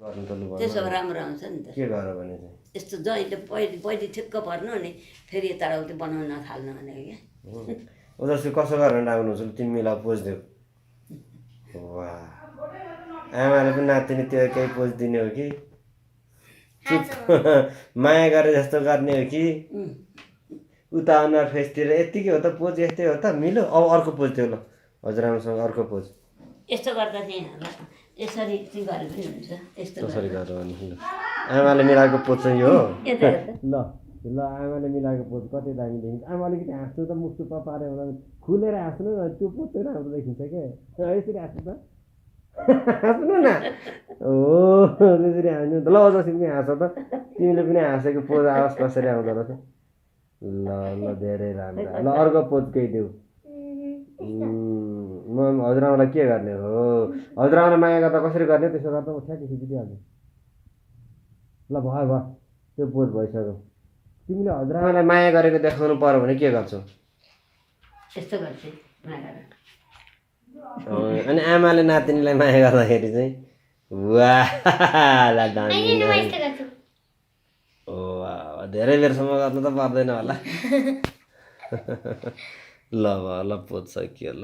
गर्नु त लु भन्नु। त्यसो भए राम्रो आउँछ नि त। के गर भने चाहिँ यस्तो जहिले पहिले ठिक्क पर्नु अनि फेरि यताउति बनाउन थाल्नु भनेको क्या। उदासी कसो गरेर राख्नुहुन्छ तिमीलाई पोज देऊ। वाह आमाले पनि नातिनी त्यो केही पोज दिने हो कि चुप माया गरे जस्तो गर्ने हो कि उता अनुहार फेसतिर यत्तिकै हो त पोज यस्तै हो त मिल्यो। अब अर्को पोज देऊ ल हजुरआमासँग अर्को पोज। यस्तो गर्दा चाहिँ यसरी चाहिँ गरे पनि हुन्छ। यस्तो कसरी गरेर भने आमाले मिलाएको पोज चाहिँ यो हो। यता हेर्दा ल ल आमाले मिलाएको पोज कति दामी देखिन्छ। आमा अलिकति हाँस्नु त मुख चुप्पा पारे होला खुलेर हाँस्नु न त्यो पोज चाहिँ राम्रो देखिन्छ क्या। यसरी हाँस्नु त हाँस्नु न हो त्यसरी हाँस्नु त। ल जसरी पनि हाँस त तिमीले पनि हाँसेको पोज आवाज कसरी आउँदो रहेछ। ल ल धेरै राम्रो। ल अर्को पोज केही देऊ। म हजुरआमालाई के गर्ने हो हजुरआमालाई माया गर्दा कसरी गर्ने त्यसो गर्दा म ठ्याक्कै खिचिदिइहाल्छु। ल भयो भयो त्यो पोज भइसक्यो। तिमीले हजुरआमालाई माया गरेको देखाउनु पर्यो भने के गर्छौ। यस्तो गर्छु माया गरेर। अनि आमाले नातिनीलाई माया गर्दाखेरि चाहिँ वाह वाह धेरै बेरसम्म गर्नु त पर्दैन होला। ल ल पोज सकियो ल।